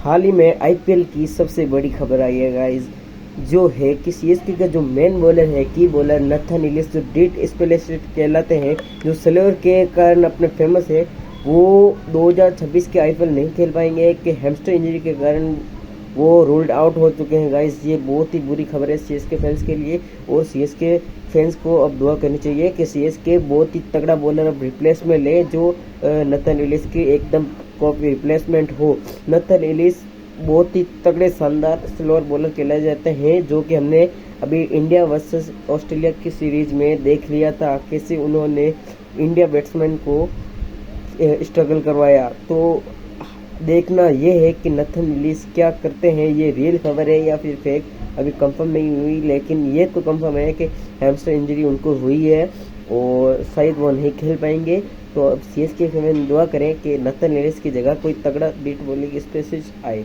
हाल ही में आईपीएल की सबसे बड़ी खबर आई है गाइस, जो है कि सीएसके का जो मेन बॉलर है की बॉलर नथन इलिस, जो डेट स्पेशलिस्ट कहलाते हैं, जो स्लेवर के कारण अपने फेमस है, वो 2026 के आईपीएल नहीं खेल पाएंगे कि हैमस्ट्रिंग इंजरी के कारण वो रूल्ड आउट हो चुके हैं गाइस। ये बहुत ही बुरी खबर है सीएसके फैंस के लिए, और सीएसके फैंस को अब दुआ करनी चाहिए कि सीएसके बहुत ही तगड़ा बॉलर अब रिप्लेस में ले, जो नथन इलिस की एकदम कॉपी रिप्लेसमेंट हो। नथन इलिस बहुत ही तगड़े शानदार स्लोअर बॉलर कहलाए जाते हैं, जो कि हमने अभी इंडिया वर्सेस ऑस्ट्रेलिया की सीरीज में देख लिया था कैसे उन्होंने इंडिया बैट्समैन को स्ट्रगल करवाया। तो देखना ये है कि नथन इलिस क्या करते हैं, ये रियल खबर है या फिर फेक अभी कंफर्म नहीं हुई, लेकिन ये तो कंफर्म है कि हैमस्ट्रिंग इंजरी उनको हुई है और शायद वो नहीं खेल पाएंगे। तो अब सीएसके फैन दुआ करें कि नथन इलिस की जगह कोई तगड़ा बीट बॉलिंग स्पेशलिस्ट आए।